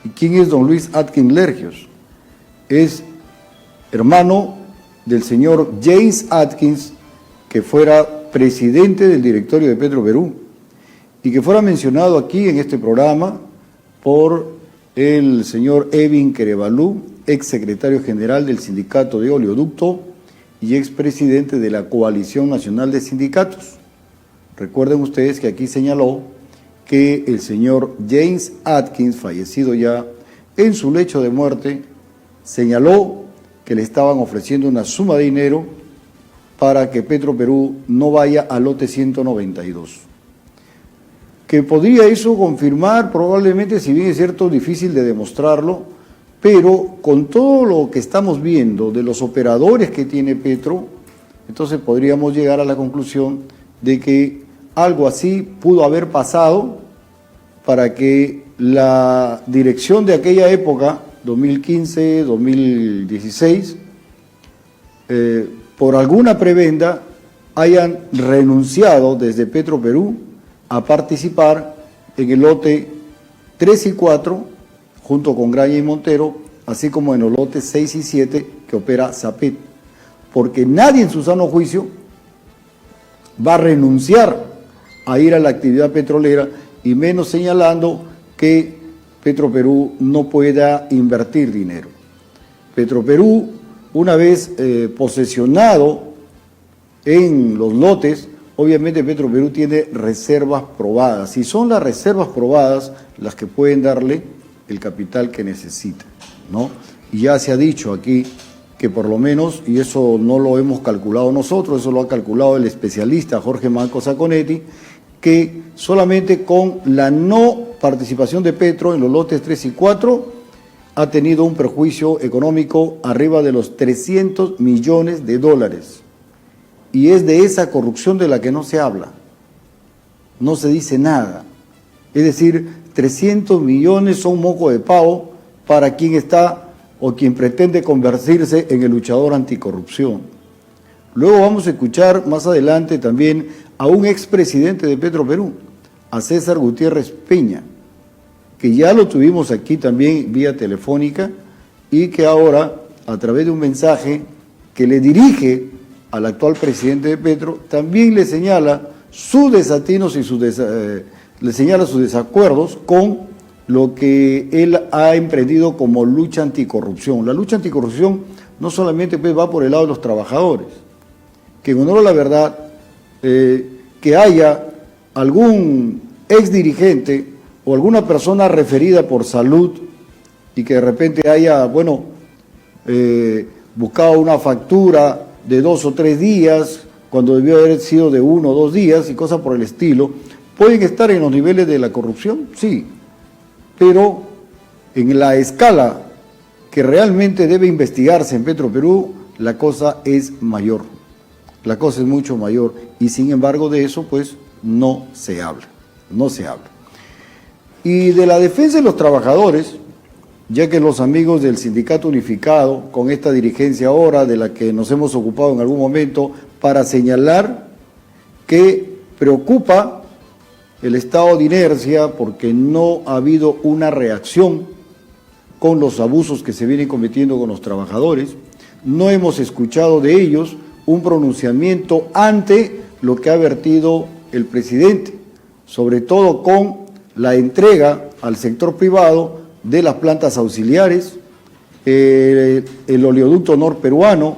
¿Y quién es don Luis Atkins Lergios? Es hermano del señor James Atkins, que fuera presidente del directorio de Petroperú y que fuera mencionado aquí en este programa por el señor Evin Kerevalú, ex secretario general del Sindicato de Oleoducto y expresidente de la Coalición Nacional de Sindicatos. Recuerden ustedes que aquí señaló que el señor James Atkins, fallecido ya, en su lecho de muerte, señaló que le estaban ofreciendo una suma de dinero para que Petroperú no vaya al lote 192. Que podría eso confirmar probablemente, si bien es cierto, difícil de demostrarlo, pero con todo lo que estamos viendo de los operadores que tiene Petro, entonces podríamos llegar a la conclusión de que algo así pudo haber pasado para que la dirección de aquella época, 2015, 2016, por alguna prebenda hayan renunciado desde Petroperú a participar en el lote 3 y 4, junto con Graña y Montero, así como en los lotes 6 y 7 que opera Sapet, porque nadie en su sano juicio va a renunciar a ir a la actividad petrolera, y menos señalando que Petroperú no pueda invertir dinero. Petroperú, una vez posesionado en los lotes, obviamente Petroperú tiene reservas probadas, y son las reservas probadas las que pueden darle el capital que necesita, ¿no? Y ya se ha dicho aquí que por lo menos, y eso no lo hemos calculado nosotros, eso lo ha calculado el especialista Jorge Manco Saconetti, que solamente con la no participación de Petro en los lotes 3 y 4 ha tenido un perjuicio económico arriba de los 300 millones de dólares. Y es de esa corrupción de la que no se habla, no se dice nada. Es decir, 300 millones son moco de pavo para quien está o quien pretende convertirse en el luchador anticorrupción. Luego vamos a escuchar más adelante también a un expresidente de Petroperú, a César Gutiérrez Peña, que ya lo tuvimos aquí también vía telefónica y que ahora, a través de un mensaje que le dirige al actual presidente de Petro, también le señala sus desatinos y le señala sus desacuerdos con lo que él ha emprendido como lucha anticorrupción. La lucha anticorrupción no solamente pues, va por el lado de los trabajadores, que en honor a la verdad, que haya algún exdirigente o alguna persona referida por salud y que de repente haya, bueno, buscado una factura de 2 o 3 días, cuando debió haber sido de 1 o 2 días y cosas por el estilo, ¿pueden estar en los niveles de la corrupción? Sí, pero en la escala que realmente debe investigarse en Petroperú, la cosa es mayor, la cosa es mucho mayor, y sin embargo de eso pues no se habla, no se habla. Y de la defensa de los trabajadores, ya que los amigos del Sindicato Unificado, con esta dirigencia ahora de la que nos hemos ocupado en algún momento, para señalar que preocupa el estado de inercia porque no ha habido una reacción con los abusos que se vienen cometiendo con los trabajadores, no hemos escuchado de ellos un pronunciamiento ante lo que ha vertido el presidente, sobre todo con la entrega al sector privado de las plantas auxiliares, el oleoducto norperuano,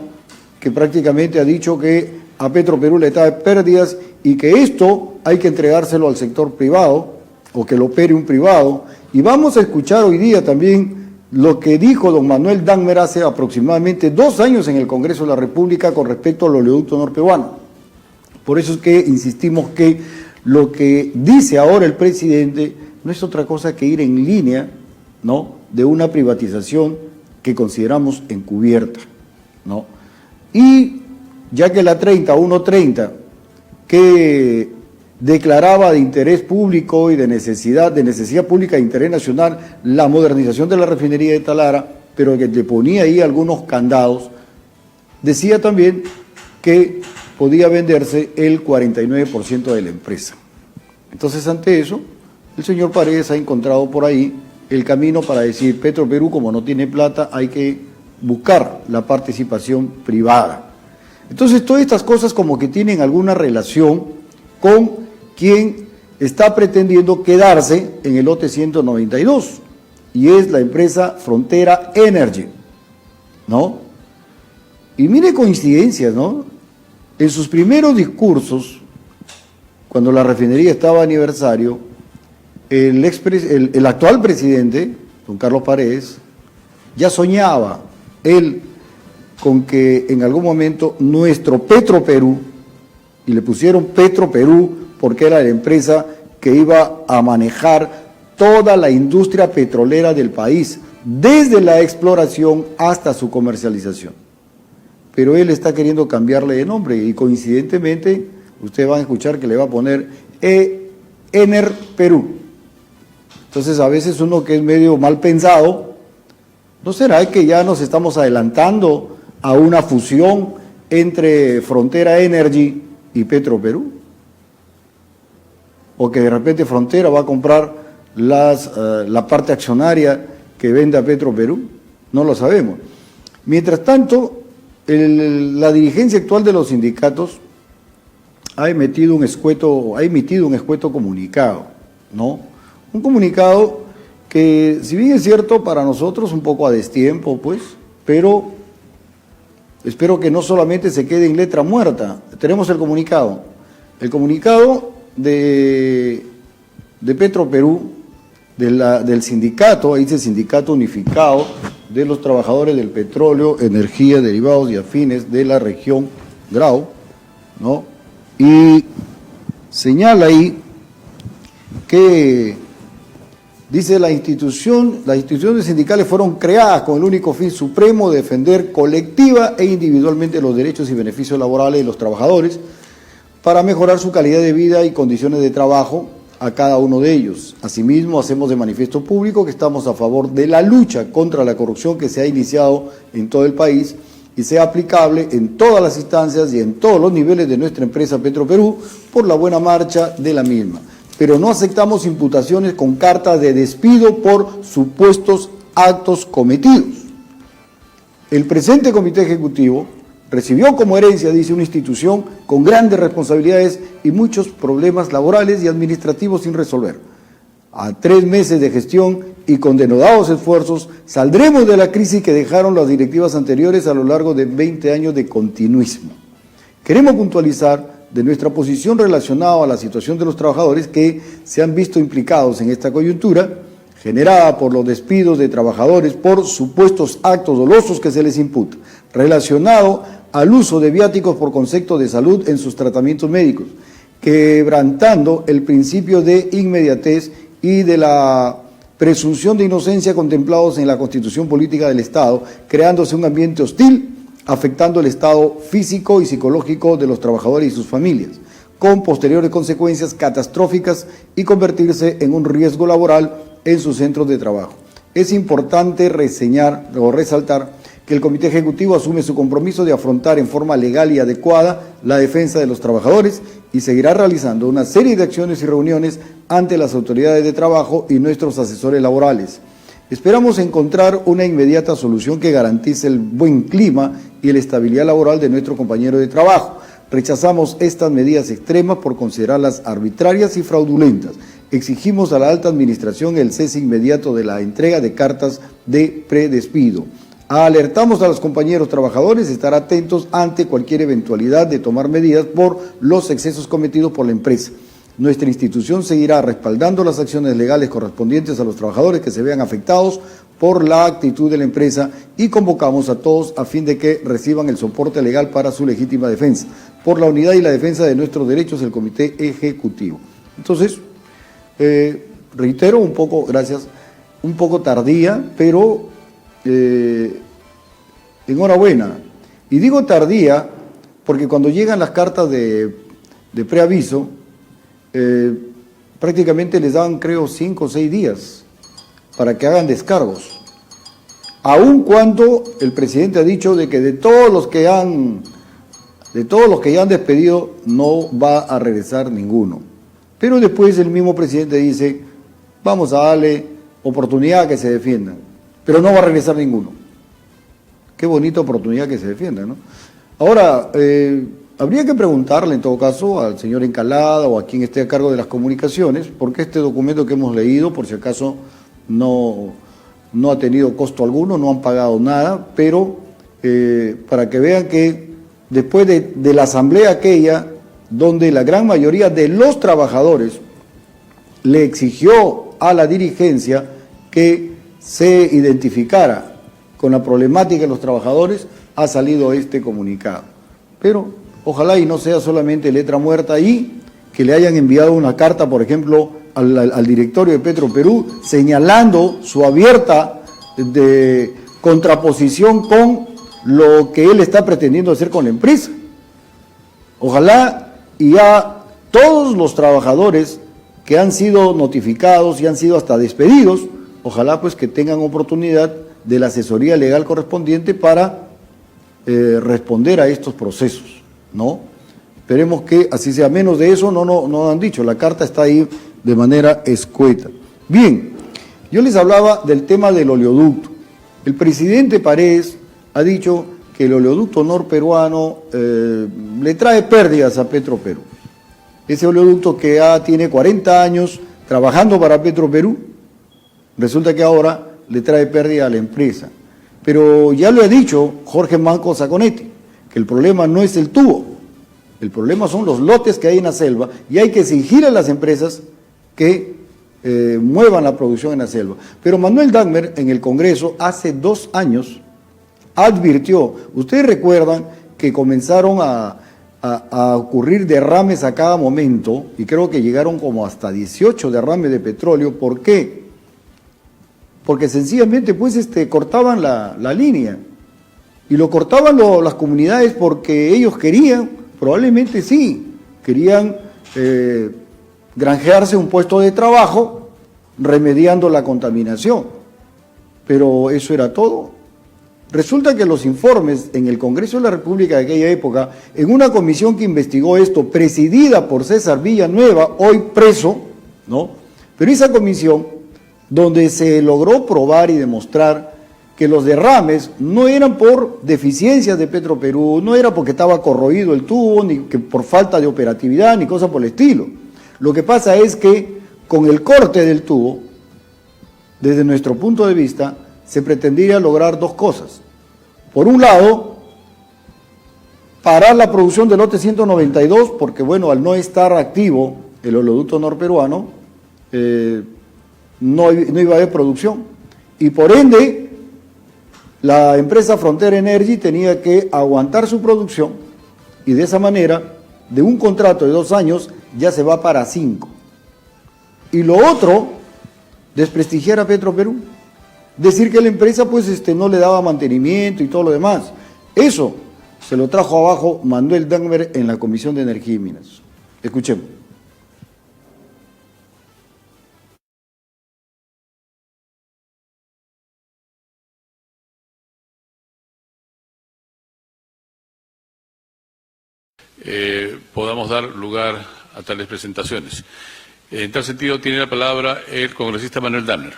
que prácticamente ha dicho que a Petroperú le está de pérdidas y que esto hay que entregárselo al sector privado o que lo opere un privado. Y vamos a escuchar hoy día también lo que dijo don Manuel Dagmer hace aproximadamente 2 años en el Congreso de la República con respecto al oleoducto norperuano. Por eso es que insistimos que lo que dice ahora el presidente no es otra cosa que ir en línea, ¿no?, de una privatización que consideramos encubierta, ¿no? Y ya que la 130, que declaraba de interés público y de necesidad pública de interés nacional la modernización de la refinería de Talara, pero que le ponía ahí algunos candados, decía también que podía venderse el 49% de la empresa. Entonces, ante eso, el señor Paredes ha encontrado por ahí el camino para decir, Petroperú, como no tiene plata, hay que buscar la participación privada. Entonces, todas estas cosas como que tienen alguna relación con quien está pretendiendo quedarse en el lote 192, y es la empresa Frontera Energy, ¿no? Y mire coincidencias, ¿no? En sus primeros discursos, cuando la refinería estaba aniversario, el actual presidente, don Carlos Paredes, ya soñaba él con que en algún momento nuestro Petroperú, y le pusieron Petroperú porque era la empresa que iba a manejar toda la industria petrolera del país, desde la exploración hasta su comercialización. Pero él está queriendo cambiarle de nombre y coincidentemente ustedes van a escuchar que le va a poner Ener Perú. Entonces a veces uno que es medio mal pensado, ¿no será que ya nos estamos adelantando a una fusión entre Frontera Energy y Petroperú? O que de repente Frontera va a comprar la parte accionaria que vende a Petroperú, no lo sabemos. Mientras tanto, la dirigencia actual de los sindicatos ha emitido un escueto comunicado, ¿no? Un comunicado que, si bien es cierto, para nosotros un poco a destiempo, pues, pero espero que no solamente se quede en letra muerta. Tenemos el comunicado de Petroperú, del sindicato, ahí dice Sindicato Unificado de los Trabajadores del Petróleo, Energía, Derivados y Afines de la región Grau, ¿no? Y señala ahí que dice las instituciones sindicales fueron creadas con el único fin supremo de defender colectiva e individualmente los derechos y beneficios laborales de los trabajadores para mejorar su calidad de vida y condiciones de trabajo a cada uno de ellos. Asimismo, hacemos de manifiesto público que estamos a favor de la lucha contra la corrupción que se ha iniciado en todo el país y sea aplicable en todas las instancias y en todos los niveles de nuestra empresa Petroperú por la buena marcha de la misma. Pero no aceptamos imputaciones con cartas de despido por supuestos actos cometidos. El presente Comité Ejecutivo recibió como herencia, dice, una institución con grandes responsabilidades y muchos problemas laborales y administrativos sin resolver. A 3 meses de gestión y con denodados esfuerzos, saldremos de la crisis que dejaron las directivas anteriores a lo largo de 20 años de continuismo. Queremos puntualizar de nuestra posición relacionada a la situación de los trabajadores que se han visto implicados en esta coyuntura, generada por los despidos de trabajadores por supuestos actos dolosos que se les imputa, relacionado al uso de viáticos por concepto de salud en sus tratamientos médicos, quebrantando el principio de inmediatez y de la presunción de inocencia contemplados en la Constitución Política del Estado, creándose un ambiente hostil, afectando el estado físico y psicológico de los trabajadores y sus familias, con posteriores consecuencias catastróficas y convertirse en un riesgo laboral en sus centros de trabajo. Es importante reseñar o resaltar que el Comité Ejecutivo asume su compromiso de afrontar en forma legal y adecuada la defensa de los trabajadores y seguirá realizando una serie de acciones y reuniones ante las autoridades de trabajo y nuestros asesores laborales. Esperamos encontrar una inmediata solución que garantice el buen clima y la estabilidad laboral de nuestro compañero de trabajo. Rechazamos estas medidas extremas por considerarlas arbitrarias y fraudulentas. Exigimos a la alta administración el cese inmediato de la entrega de cartas de predespido. Alertamos a los compañeros trabajadores a estar atentos ante cualquier eventualidad de tomar medidas por los excesos cometidos por la empresa. Nuestra institución seguirá respaldando las acciones legales correspondientes a los trabajadores que se vean afectados por la actitud de la empresa y convocamos a todos a fin de que reciban el soporte legal para su legítima defensa, por la unidad y la defensa de nuestros derechos del Comité Ejecutivo. Entonces, reitero un poco, gracias, un poco tardía, pero enhorabuena. Y digo tardía porque cuando llegan las cartas de preaviso, prácticamente les dan, creo, 5 o 6 días para que hagan descargos, aun cuando el presidente ha dicho de que de todos los que ya han despedido no va a regresar ninguno. Pero después el mismo presidente dice, vamos a darle oportunidad que se defiendan, pero no va a regresar ninguno. Qué bonita oportunidad que se defienda, ¿no? Ahora, habría que preguntarle en todo caso al señor Encalada o a quien esté a cargo de las comunicaciones, porque este documento que hemos leído, por si acaso, no ha tenido costo alguno, no han pagado nada, pero para que vean que después de la asamblea aquella, donde la gran mayoría de los trabajadores le exigió a la dirigencia que se identificara con la problemática de los trabajadores, ha salido este comunicado. Pero ojalá y no sea solamente letra muerta y que le hayan enviado una carta, por ejemplo, al directorio de Petroperú, señalando su abierta de contraposición con lo que él está pretendiendo hacer con la empresa. Ojalá y a todos los trabajadores que han sido notificados y han sido hasta despedidos, ojalá pues que tengan oportunidad de la asesoría legal correspondiente para responder a estos procesos, ¿no? Esperemos que así sea. Menos de eso no han dicho, la carta está ahí de manera escueta. Bien, yo les hablaba del tema del oleoducto. El presidente Paredes ha dicho que el oleoducto norperuano le trae pérdidas a Petroperú. Ese oleoducto que ya tiene 40 años trabajando para Petroperú, resulta que ahora le trae pérdida a la empresa. Pero ya lo ha dicho Jorge Manco Saconetti, que el problema no es el tubo, el problema son los lotes que hay en la selva y hay que exigir a las empresas que muevan la producción en la selva. Pero Manuel Dagmer en el Congreso hace 2 años advirtió, ustedes recuerdan que comenzaron a ocurrir derrames a cada momento y creo que llegaron como hasta 18 derrames de petróleo. ¿Por qué? Porque sencillamente pues cortaban la línea y lo cortaban las comunidades porque ellos querían, probablemente sí, querían granjearse un puesto de trabajo remediando la contaminación, pero eso era todo. Resulta que los informes en el Congreso de la República de aquella época, en una comisión que investigó esto, presidida por César Villanueva, hoy preso, ¿no? Pero esa comisión, donde se logró probar y demostrar que los derrames no eran por deficiencias de Petroperú, no era porque estaba corroído el tubo, ni que por falta de operatividad, ni cosa por el estilo. Lo que pasa es que con el corte del tubo, desde nuestro punto de vista, se pretendía lograr 2 cosas. Por un lado, parar la producción del lote 192, porque bueno, al no estar activo el oleoducto norperuano, no iba a haber producción. Y por ende, la empresa Frontera Energy tenía que aguantar su producción y de esa manera, de un contrato de 2 años, ya se va para 5. Y lo otro, desprestigiar a Petroperú. Decir que la empresa pues no le daba mantenimiento y todo lo demás. Eso se lo trajo abajo Manuel Dagmer en la Comisión de Energía y Minas. Escuchemos. Podamos dar lugar a tales presentaciones. En tal sentido, tiene la palabra el congresista Manuel Dagmer.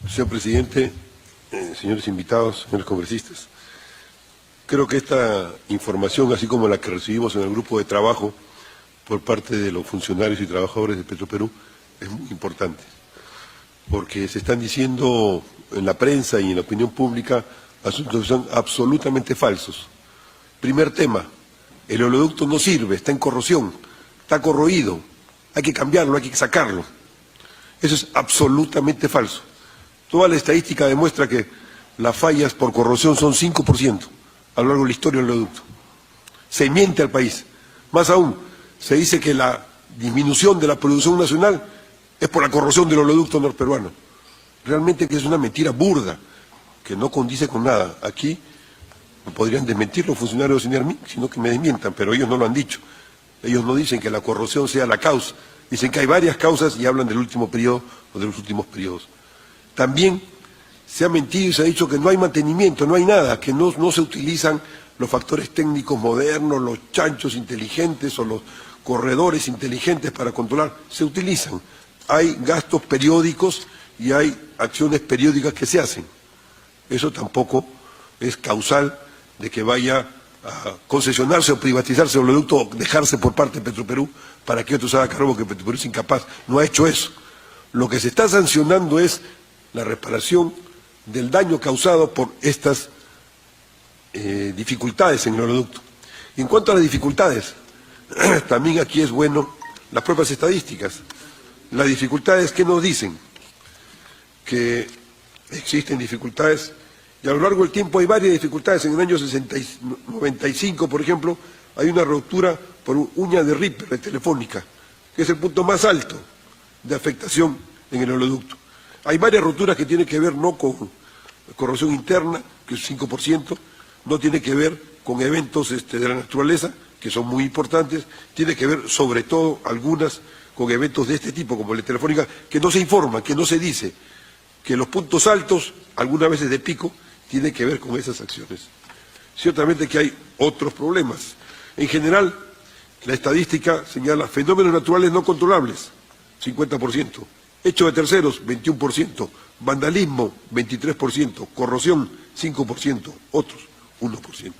Señor presidente, señores invitados, señores congresistas, creo que esta información, así como la que recibimos en el grupo de trabajo por parte de los funcionarios y trabajadores de Petroperú, es muy importante, porque se están diciendo en la prensa y en la opinión pública asuntos que son absolutamente falsos. Primer tema, el oleoducto no sirve, está en corrosión, está corroído, hay que cambiarlo, hay que sacarlo. Eso es absolutamente falso. Toda la estadística demuestra que las fallas por corrosión son 5% a lo largo de la historia del oleoducto. Se miente al país. Más aún, se dice que la disminución de la producción nacional es por la corrosión del oleoducto norperuano. Realmente que es una mentira burda, que no condice con nada. Aquí no podrían desmentir los funcionarios de CENERMI, sino que me desmientan, pero ellos no lo han dicho. Ellos no dicen que la corrosión sea la causa. Dicen que hay varias causas y hablan del último periodo o de los últimos periodos. También se ha mentido y se ha dicho que no hay mantenimiento, no hay nada, que no se utilizan los factores técnicos modernos, los chanchos inteligentes o los corredores inteligentes para controlar, se utilizan. Hay gastos periódicos y hay acciones periódicas que se hacen. Eso tampoco es causal de que vaya a concesionarse o privatizarse el oleoducto o dejarse por parte de Petroperú para que otros hagan cargo, que Petroperú es incapaz. No ha hecho eso. Lo que se está sancionando es la reparación del daño causado por estas dificultades en el oleoducto. Y en cuanto a las dificultades, también aquí es bueno las propias estadísticas. Las dificultades, ¿qué nos dicen? Que existen dificultades, y a lo largo del tiempo hay varias dificultades. En el año 95, por ejemplo, hay una ruptura por uña de Ripper, de Telefónica, que es el punto más alto de afectación en el oleoducto. Hay varias rupturas que tienen que ver no con corrosión interna, que es 5%, no tiene que ver con eventos de la naturaleza, que son muy importantes, tiene que ver sobre todo algunas con eventos de este tipo, como el de Telefónica, que no se informa, que no se dice, que los puntos altos, algunas veces de pico, tienen que ver con esas acciones. Ciertamente que hay otros problemas. En general, la estadística señala fenómenos naturales no controlables, 50%, hechos de terceros, 21%, vandalismo, 23%, corrosión, 5%, otros, 1%.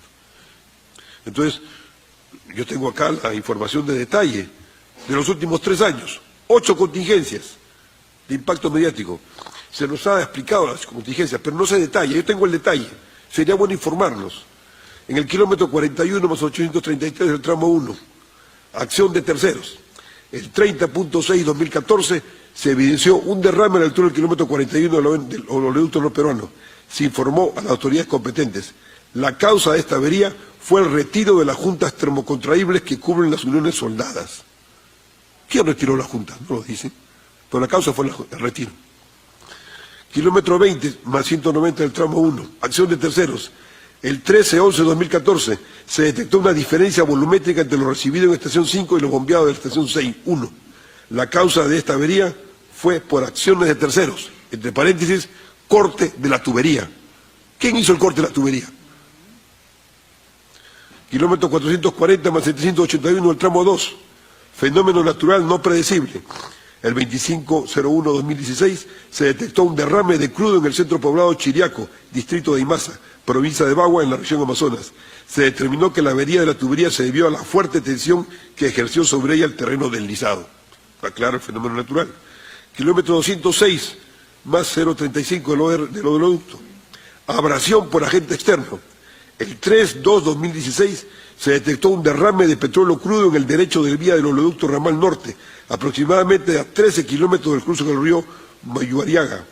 Entonces, yo tengo acá la información de detalle de los últimos 3 años, 8 contingencias de impacto mediático. Se nos ha explicado las contingencias, pero no se detalla. Yo tengo el detalle, sería bueno informarnos. En el kilómetro 41 más 833 del tramo 1, acción de terceros. El 30.6-2014 se evidenció un derrame a la altura del kilómetro 41 del oleoducto no peruano. Se informó a las autoridades competentes. La causa de esta avería fue el retiro de las juntas termocontraíbles que cubren las uniones soldadas. ¿Quién retiró la junta? No lo dicen. Pero la causa fue el retiro. Kilómetro 20 más 190 del tramo 1, acción de terceros. El 13-11-2014 se detectó una diferencia volumétrica entre lo recibido en estación 5 y lo bombeado de la estación 6-1. La causa de esta avería fue por acciones de terceros, entre paréntesis, corte de la tubería. ¿Quién hizo el corte de la tubería? Kilómetro 440 más 781 del tramo 2, fenómeno natural no predecible. El 25-01-2016 se detectó un derrame de crudo en el centro poblado Chiriaco, distrito de Imasa, provincia de Bagua, en la región Amazonas. Se determinó que la avería de la tubería se debió a la fuerte tensión que ejerció sobre ella el terreno deslizado. Está claro el fenómeno natural. Kilómetro 206 más 035 del oleoducto. Abrasión por agente externo. El 3-2-2016 se detectó un derrame de petróleo crudo en el derecho del vía del oleoducto ramal norte, aproximadamente a 13 kilómetros del curso del río Mayuariaga.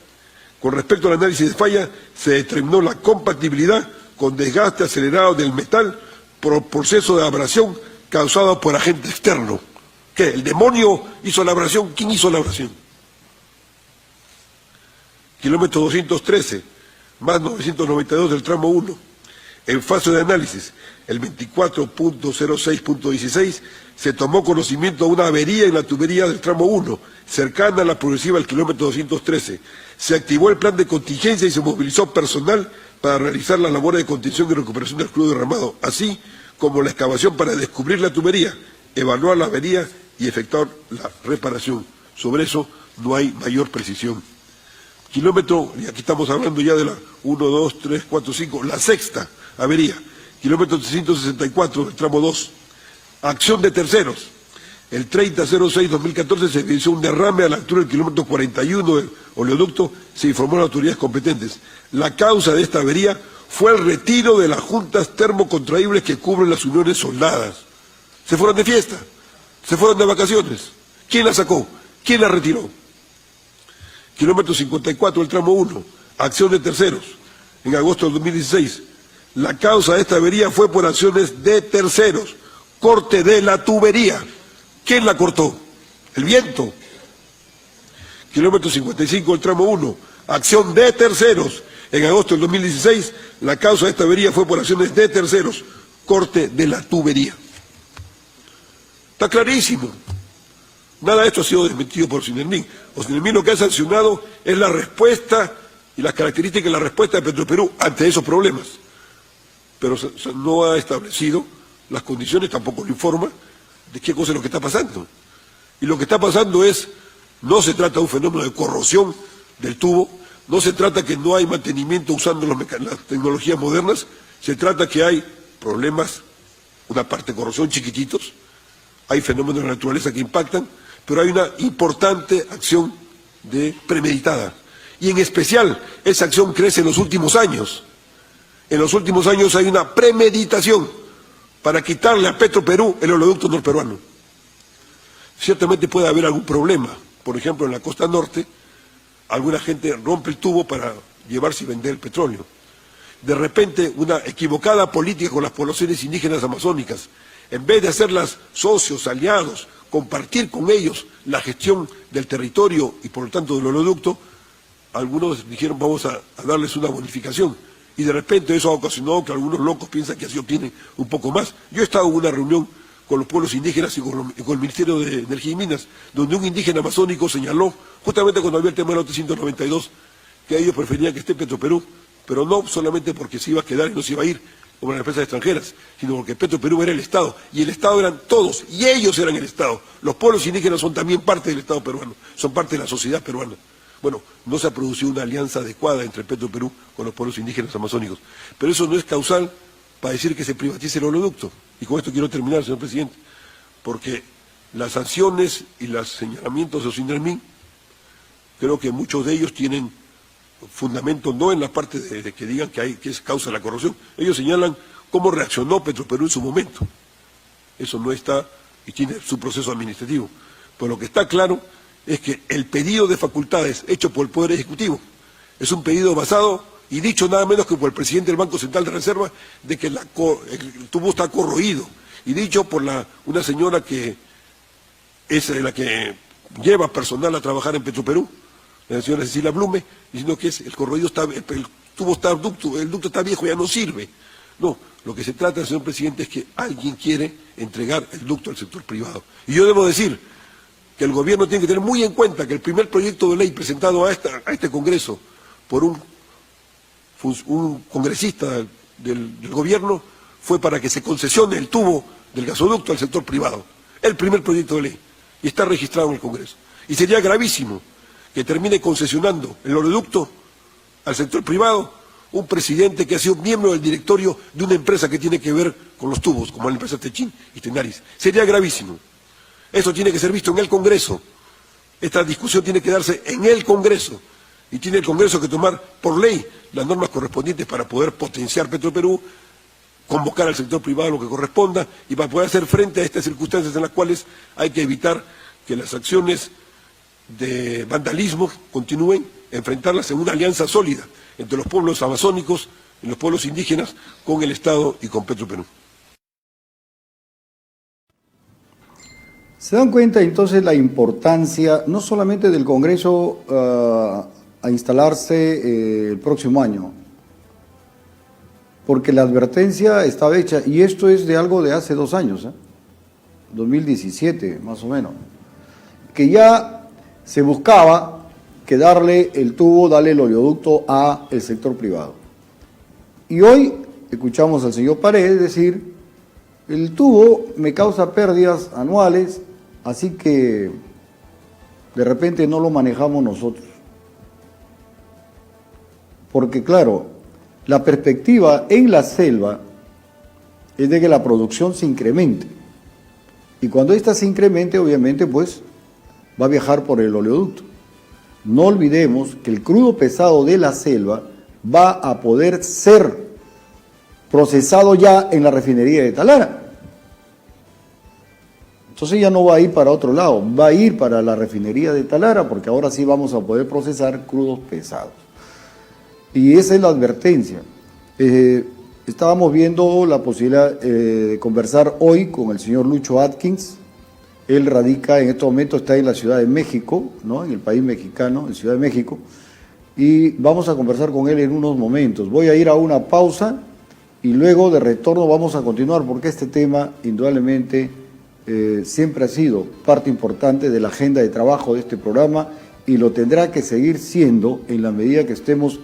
Con respecto al análisis de falla, se determinó la compatibilidad con desgaste acelerado del metal por proceso de abrasión causado por agente externo. ¿Qué? ¿El demonio hizo la abrasión? ¿Quién hizo la abrasión? Kilómetro 213, más 992 del tramo 1. En fase de análisis, el 24.06.16, se tomó conocimiento de una avería en la tubería del tramo 1, cercana a la progresiva al kilómetro 213. Se activó el plan de contingencia y se movilizó personal para realizar las labores de contención y recuperación del crudo derramado, así como la excavación para descubrir la tubería, evaluar la avería y efectuar la reparación. Sobre eso no hay mayor precisión. Kilómetro, y aquí estamos hablando ya de la 1, 2, 3, 4, 5, la sexta avería, kilómetro 364 del tramo 2. Acción de terceros. El 30-06-2014 se evidenció un derrame a la altura del kilómetro 41 del oleoducto, se informó a las autoridades competentes. La causa de esta avería fue el retiro de las juntas termocontraíbles que cubren las uniones soldadas. Se fueron de fiesta, se fueron de vacaciones. ¿Quién la sacó? ¿Quién la retiró? Kilómetro 54 del tramo 1, acción de terceros, en agosto del 2016. La causa de esta avería fue por acciones de terceros, corte de la tubería. ¿Quién la cortó? El viento. Kilómetro 55 del tramo 1, acción de terceros, en agosto del 2016. La causa de esta avería fue por acciones de terceros, corte de la tubería. Está clarísimo. Nada de esto ha sido desmentido por Sinermin. O Sinermin lo que ha sancionado es la respuesta y las características de la respuesta de Petroperú ante esos problemas. Pero no ha establecido las condiciones, tampoco lo informa, de qué cosa es lo que está pasando. Y lo que está pasando es, no se trata de un fenómeno de corrosión del tubo, no se trata que no hay mantenimiento usando las tecnologías modernas, se trata que hay problemas, una parte de corrosión chiquititos, hay fenómenos de la naturaleza que impactan, pero hay una importante acción premeditada. Y en especial, esa acción crece en los últimos años. En los últimos años hay una premeditación para quitarle a Petroperú el oleoducto norperuano. Ciertamente puede haber algún problema. Por ejemplo, en la costa norte, alguna gente rompe el tubo para llevarse y vender el petróleo. De repente, una equivocada política con las poblaciones indígenas amazónicas, en vez de hacerlas socios, aliados, compartir con ellos la gestión del territorio y por lo tanto del oleoducto, algunos dijeron vamos a darles una bonificación. Y de repente eso ha ocasionado que algunos locos piensan que así obtienen un poco más. Yo he estado en una reunión con los pueblos indígenas y con el Ministerio de Energía y Minas, donde un indígena amazónico señaló, justamente cuando había el tema del lote 192, que ellos preferían que esté Petroperú, pero no solamente porque se iba a quedar y no se iba a ir, como las empresas extranjeras, sino porque Petroperú era el Estado, y el Estado eran todos, y ellos eran el Estado. Los pueblos indígenas son también parte del Estado peruano, son parte de la sociedad peruana. Bueno, no se ha producido una alianza adecuada entre Petroperú con los pueblos indígenas amazónicos, pero eso no es causal para decir que se privatice el oleoducto. Y con esto quiero terminar, señor presidente, porque las sanciones y los señalamientos de Osindelmin, creo que muchos de ellos tienen fundamento no en la parte de que digan que es causa de la corrupción. Ellos señalan cómo reaccionó Petroperú en su momento. Eso no está y tiene su proceso administrativo. Pero lo que está claro es que el pedido de facultades hecho por el Poder Ejecutivo es un pedido basado y dicho nada menos que por el presidente del Banco Central de Reserva de que el tubo está corroído, y dicho por una señora que es la que lleva personal a trabajar en Petroperú, la señora Cecilia Blume, diciendo que el ducto está viejo, ya no sirve. No, lo que se trata, señor presidente, es que alguien quiere entregar el ducto al sector privado. Y yo debo decir que el gobierno tiene que tener muy en cuenta que el primer proyecto de ley presentado a este Congreso por un congresista del gobierno fue para que se concesione el tubo del gasoducto al sector privado. El primer proyecto de ley. Y está registrado en el Congreso. Y sería gravísimo que termine concesionando el oleoducto al sector privado un presidente que ha sido miembro del directorio de una empresa que tiene que ver con los tubos, como la empresa Techin y Tenaris. Sería gravísimo. Eso tiene que ser visto en el Congreso. Esta discusión tiene que darse en el Congreso. Y tiene el Congreso que tomar por ley las normas correspondientes para poder potenciar Petroperú, convocar al sector privado lo que corresponda y para poder hacer frente a estas circunstancias en las cuales hay que evitar que las acciones de vandalismo continúen, enfrentarlas en una alianza sólida entre los pueblos amazónicos y los pueblos indígenas con el Estado y con Petroperú. ¿Se dan cuenta entonces la importancia no solamente del Congreso a instalarse el próximo año? Porque la advertencia estaba hecha, y esto es de algo de hace 2 años, 2017 más o menos, que ya se buscaba que darle el tubo, darle el oleoducto a el sector privado. Y hoy escuchamos al señor Paredes decir, el tubo me causa pérdidas anuales, así que de repente no lo manejamos nosotros. Porque claro, la perspectiva en la selva es de que la producción se incremente. Y cuando ésta se incremente, obviamente, pues va a viajar por el oleoducto. No olvidemos que el crudo pesado de la selva va a poder ser procesado ya en la refinería de Talara. Entonces ya no va a ir para otro lado, va a ir para la refinería de Talara, porque ahora sí vamos a poder procesar crudos pesados. Y esa es la advertencia. Estábamos viendo la posibilidad de conversar hoy con el señor Lucho Atkins. Él radica, en estos momentos está en la Ciudad de México, ¿no? En el país mexicano, en Ciudad de México, y vamos a conversar con él en unos momentos. Voy a ir a una pausa y luego de retorno vamos a continuar, porque este tema indudablemente siempre ha sido parte importante de la agenda de trabajo de este programa y lo tendrá que seguir siendo en la medida que estemos